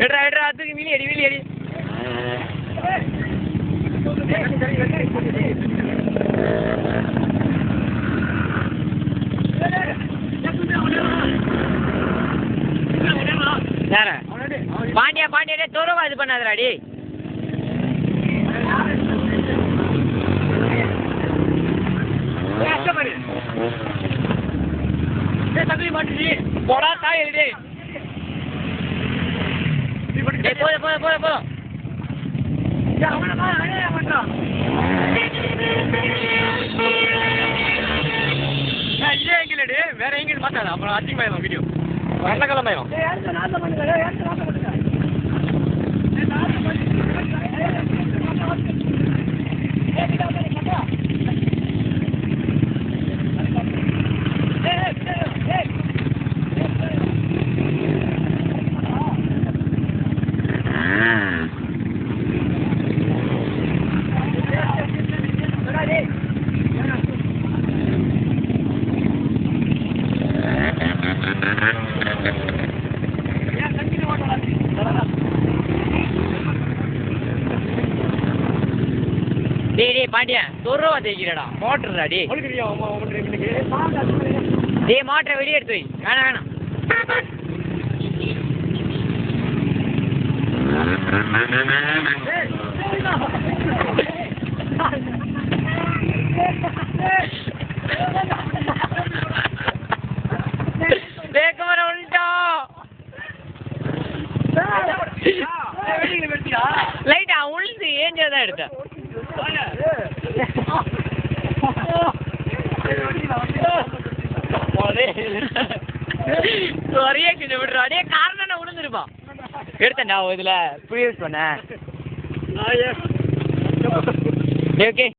எட்ரா எட்ரா அதுக்கு வீலி அடி வீலி அடி பாண்டியா பாண்டியா தூரமா இது பண்ணாதராடி தகுதி மாட்டி போடா தாய் போத போத போத போதும் எங்கிலடி வேற எங்கிட்டு மாத்தாத அப்புறம் அதிகமாயிடும் வீடியோ வெள்ளக்கிழமையும் டேய் பாண்டியா தொருவா தேய்க்கிறடா மோட்டர்டா டேய் டேய் மோட்டரை வெளியே எடுத்து வை வேணாம் வேணாம் வேகமான உண்டா லைட்டா உளுந்து ஏஞ்சதான் எடுத்தேன் விடுறாடே காரணம் உளுந்துருப்பான் எடுத்தேன்டா இதுல ப்ரீ யூஸ் பண்ண ஓகே